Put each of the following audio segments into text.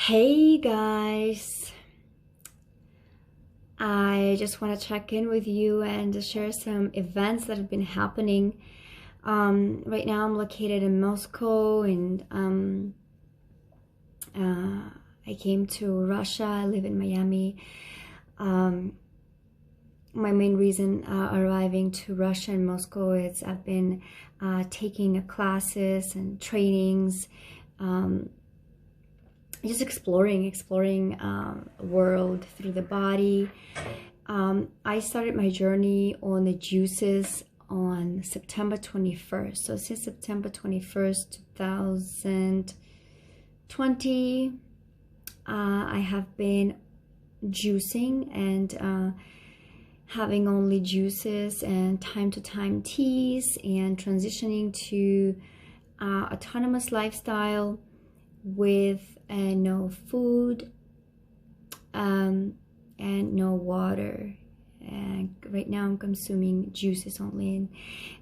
Hey guys, I just want to check in with you and to share some events that have been happening. Right now I'm located in Moscow, and I came to Russia. I live in Miami. My main reason arriving to Russia and Moscow is I've been taking classes and trainings, just exploring world through the body. I started my journey on the juices on September 21st. So since September 21st, 2020, I have been juicing and having only juices and time to time teas, and transitioning to autonomous lifestyle with no food and no water. And right now I'm consuming juices only, and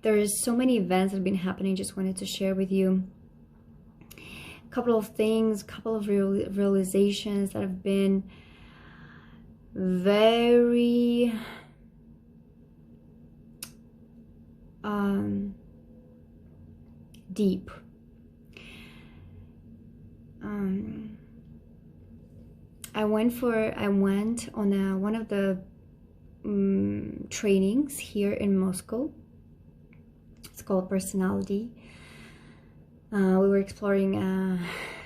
there's so many events that have been happening. Just wanted to share with you a couple of things, a couple of realizations that have been very deep. I went on one of the trainings here in Moscow. It's called Personality. We were exploring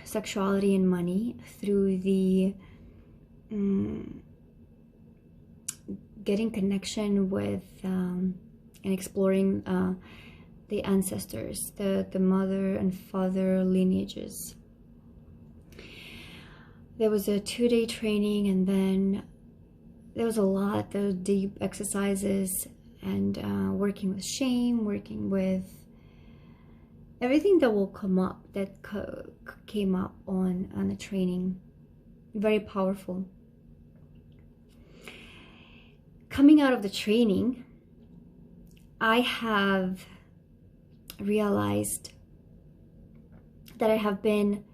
sexuality and money through the getting connection with and exploring the ancestors, the mother and father lineages. There was a 2-day training, and then there was a lot of deep exercises and working with shame, working with everything that will come up, that came up on the training. Very powerful. Coming out of the training, I have realized that I have been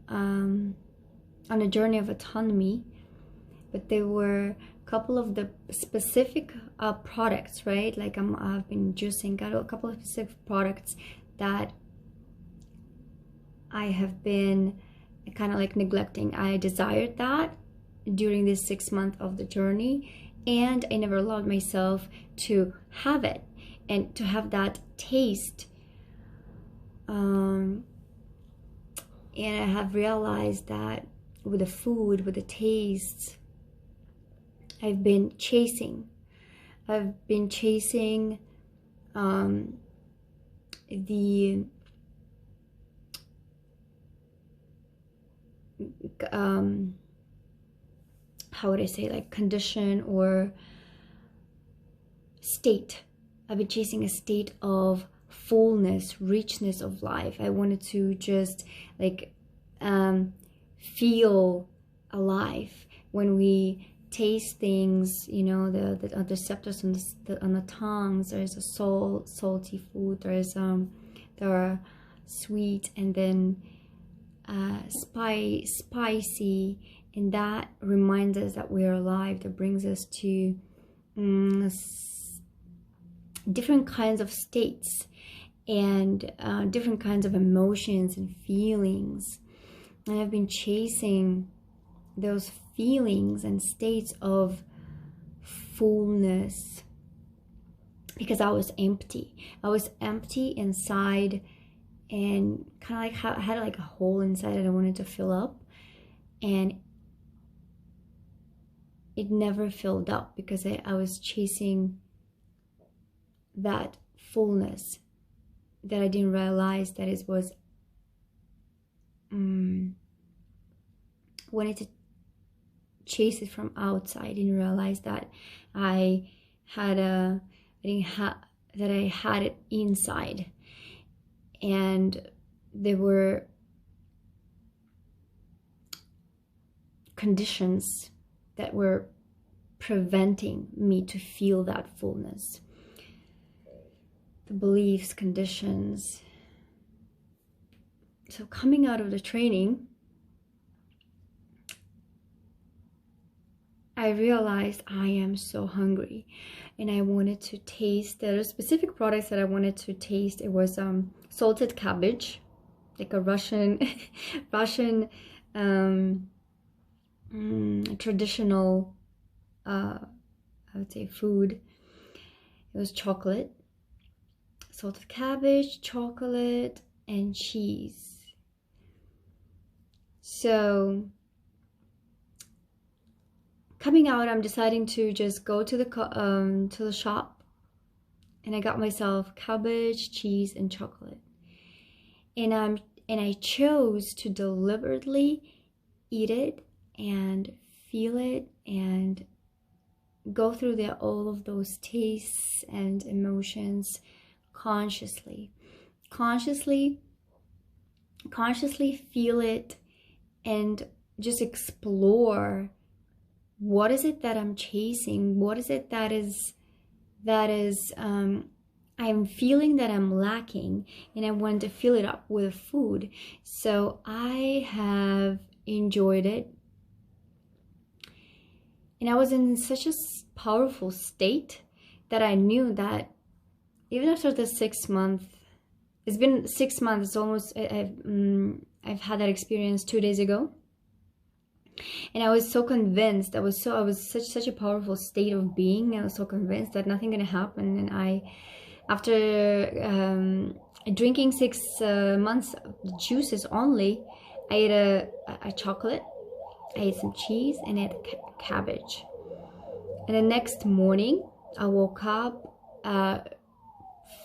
on a journey of autonomy, but there were a couple of the specific products, right? Like I've been juicing, got a couple of specific products that I have been kind of like neglecting. I desired that during this 6 months of the journey, and I never allowed myself to have it and to have that taste. And I have realized that with the food, with the tastes, I've been chasing the how would I say, like condition or state. I've been chasing a state of fullness, richness of life. I wanted to just like feel alive. When we taste things, you know, the receptors on the tongues, there's a salty food, there are sweet, and then spicy, and that reminds us that we are alive. That brings us to different kinds of states and different kinds of emotions and feelings. And I've been chasing those feelings and states of fullness because I was empty. I was empty inside, and kind of like I had like a hole inside that I wanted to fill up, and it never filled up because I was chasing that fullness that I didn't realize that it was wanted to chase it from outside. I didn't realize that I had it inside, and there were conditions that were preventing me to feel that fullness. The beliefs, conditions. So coming out of the training, I realized I am so hungry and I wanted to taste. There are specific products that I wanted to taste. It was salted cabbage, like a Russian Russian traditional I would say food. It was chocolate, salted cabbage, chocolate, and cheese. So coming out, I'm deciding to just go to the shop, and I got myself cabbage, cheese, and chocolate. And I chose to deliberately eat it and feel it and go through all of those tastes and emotions consciously feel it and just explore what is it that I'm chasing, what is it that is I'm feeling that I'm lacking, and I want to fill it up with food. So I have enjoyed it, and I was in such a powerful state that I knew that even after the 6 month, it's been 6 months, it's almost, I've had that experience 2 days ago, and I was so convinced, I was such a powerful state of being. I was so convinced that nothing gonna happen, and after drinking 6 months of juices only, I ate a chocolate, I ate some cheese, and I ate cabbage. And the next morning, I woke up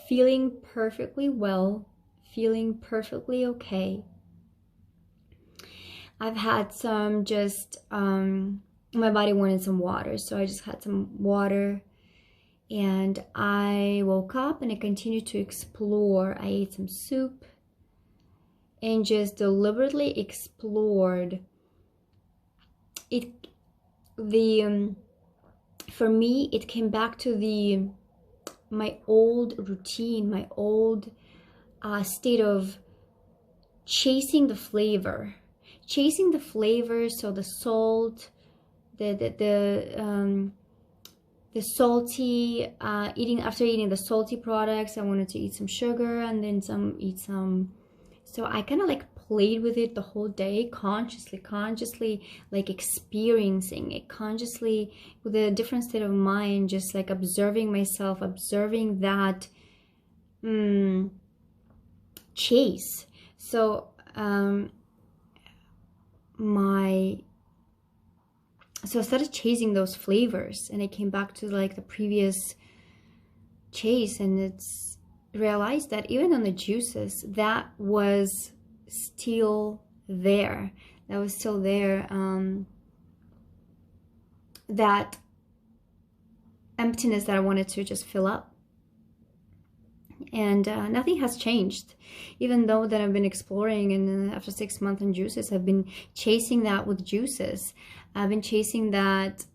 feeling perfectly well, feeling perfectly okay. I've had some my body wanted some water, so I just had some water. And I woke up and I continued to explore. I ate some soup and just deliberately explored it. For me, it came back to my old routine, my old state of chasing the flavor. So the salt, the salty, after eating the salty products, I wanted to eat some sugar and then eat some. So I kind of like played with it the whole day, consciously like experiencing it, consciously with a different state of mind, just like observing myself, observing that chase. So so I started chasing those flavors, and I came back to like the previous chase, and it's realized that even on the juices, that was still there. That emptiness that I wanted to just fill up. And nothing has changed, even though that I've been exploring, and after 6 months on juices, I've been chasing that with juices. I've been chasing that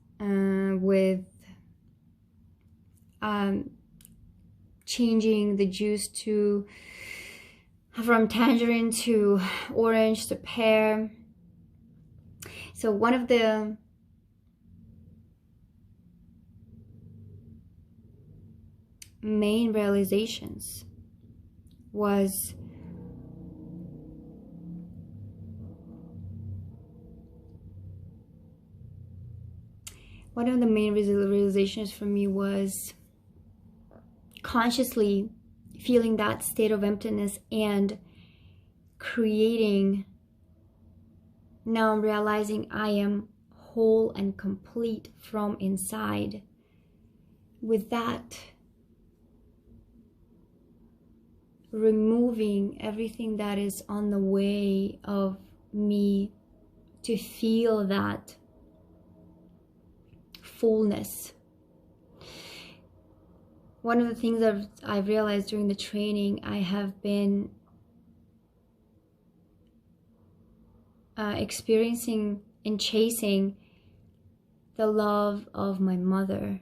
with changing the juice from tangerine to orange to pear. So one of the main realizations was for me was consciously feeling that state of emptiness and creating. Now I'm realizing I am whole and complete from inside. With that, removing everything that is on the way of me to feel that fullness. One of the things that I've realized during the training, I have been experiencing and chasing the love of my mother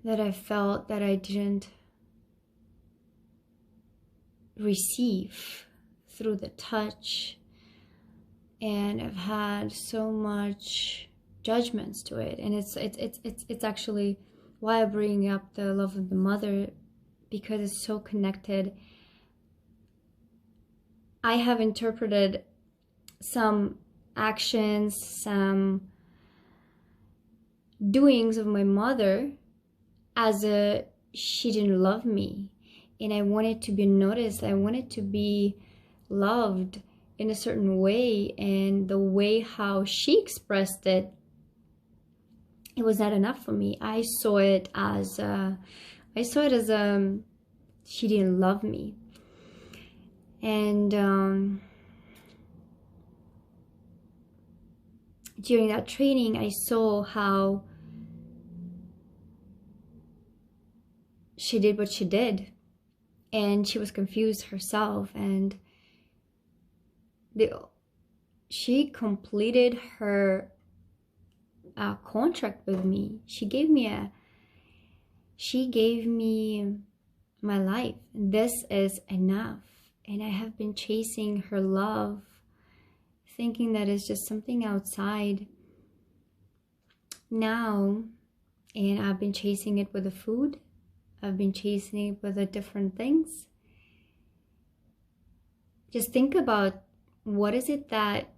that I felt that I didn't receive through the touch, and I've had so much judgments to it. And it's actually why I bring up the love of the mother, because it's so connected. I have interpreted some actions, some doings of my mother as a she didn't love me, and I wanted to be noticed. I wanted to be loved in a certain way, and the way how she expressed it, it was not enough for me. I saw it as she didn't love me. And during that training, I saw how she did what she did, and she was confused herself, and she completed her contract with me. She gave me my life. This is enough. And I have been chasing her love, thinking that it's just something outside now. And I've been chasing it with the food. I've been chasing it with the different things. Just think about, what is it that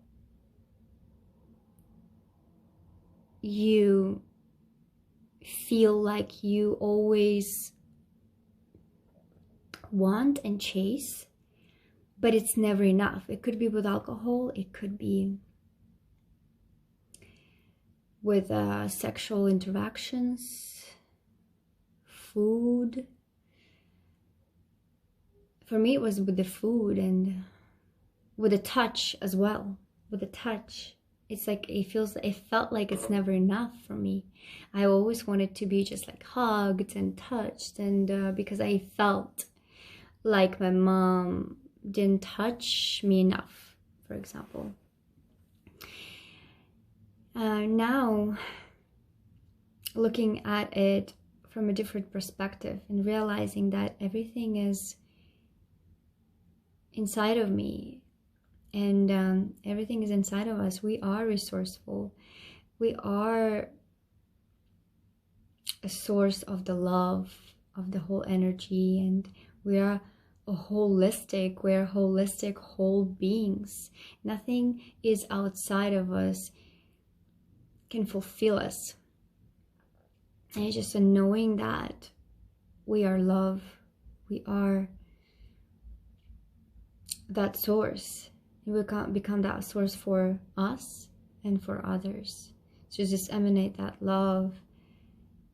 you feel like you always want and chase, but it's never enough. It could be with alcohol, it could be with sexual interactions, food. For me, it was with the food, and with the touch as well. With the touch, it's like it felt like it's never enough for me. I always wanted to be just like hugged and touched, and because I felt like my mom didn't touch me enough, for example. Now, looking at it from a different perspective and realizing that everything is inside of me, and everything is inside of us. We are resourceful. We are a source of the love, of the whole energy, and we are we're holistic whole beings. Nothing is outside of us can fulfill us. And it's just a knowing that we are love, we are that source. We can't become that source for us and for others. So just emanate that love.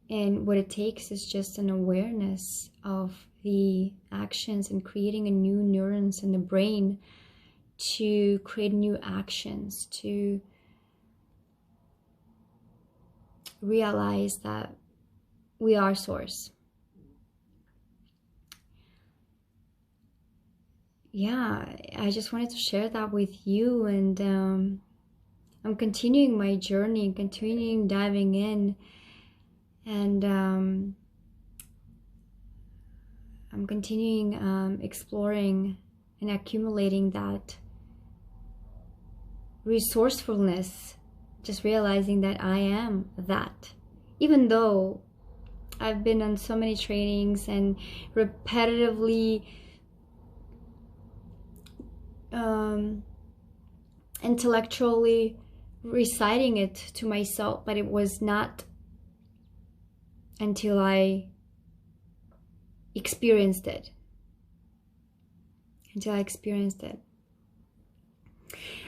And what it takes is just an awareness of the actions and creating a new neurons in the brain to create new actions, to realize that we are source. Yeah, I just wanted to share that with you, and I'm continuing my journey, continuing diving in, and I'm continuing exploring and accumulating that resourcefulness, just realizing that I am that. Even though I've been on so many trainings and repetitively intellectually reciting it to myself, but it was not until I experienced it.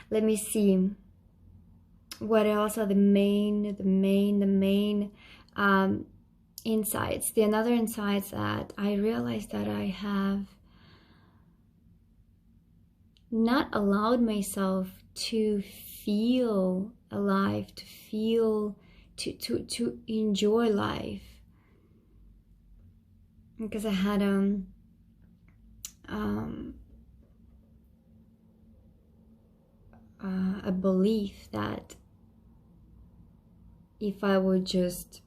Let me see. What else are the main insights? The another insights that I realized that I have not allowed myself to feel alive, to feel, to enjoy life, because I had a belief that if I would just,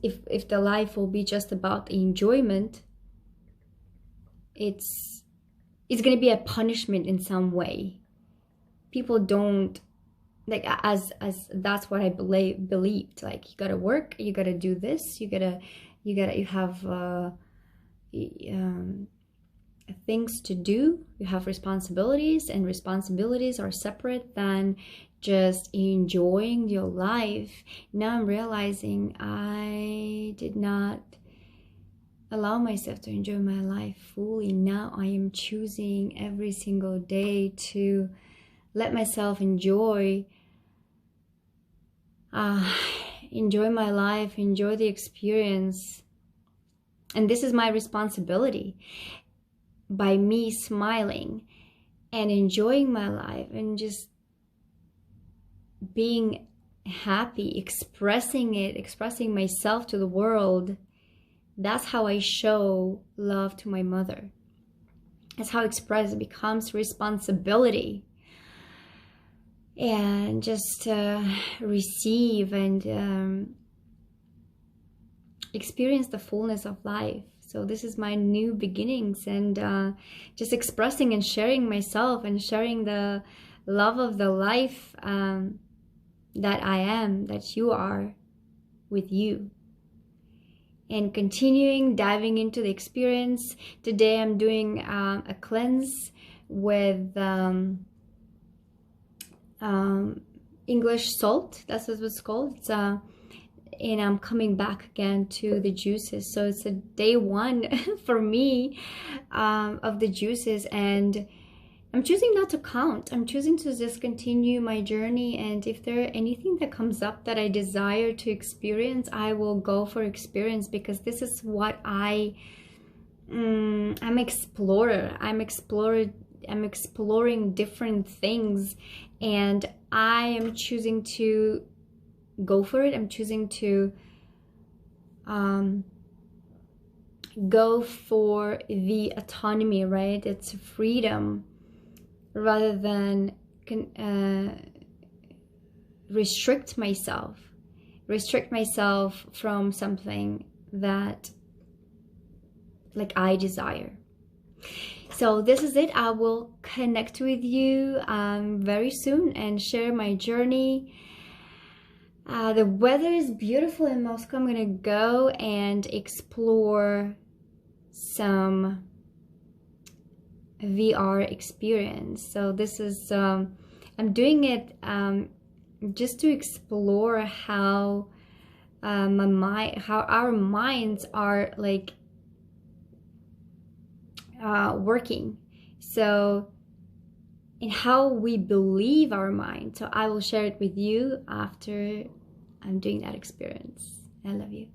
if the life will be just about the enjoyment, it's going to be a punishment in some way. people don't, like, as that's what I believed. Like, you gotta work, you gotta do this, you have things to do, you have responsibilities, and responsibilities are separate than just enjoying your life. Now I'm realizing I did not allow myself to enjoy my life fully. Now I am choosing every single day to let myself enjoy my life, enjoy the experience. And this is my responsibility. By me smiling and enjoying my life and just being happy, expressing myself to the world, that's how I show love to my mother. That's how express becomes responsibility. And just receive and experience the fullness of life. So this is my new beginnings, and just expressing and sharing myself and sharing the love of the life that I am, that you are, with you. And continuing, diving into the experience. Today I'm doing a cleanse with English salt. That's what it's called. It's and I'm coming back again to the juices. So it's a day one for me of the juices, and I'm choosing not to count. I'm choosing to just continue my journey, and if there anything that comes up that I desire to experience, I will go for experience, because this is what I'm explorer. I'm exploring different things, and I am choosing to go for it. I'm choosing to go for the autonomy, right? It's freedom, rather than restrict myself from something that, like, I desire. So this is it. I will connect with you very soon and share my journey. The weather is beautiful in Moscow. I'm gonna go and explore some VR experience. So this is I'm doing it just to explore how our minds are, like, working. So, and how we believe our mind. So I will share it with you after I'm doing that experience. I love you.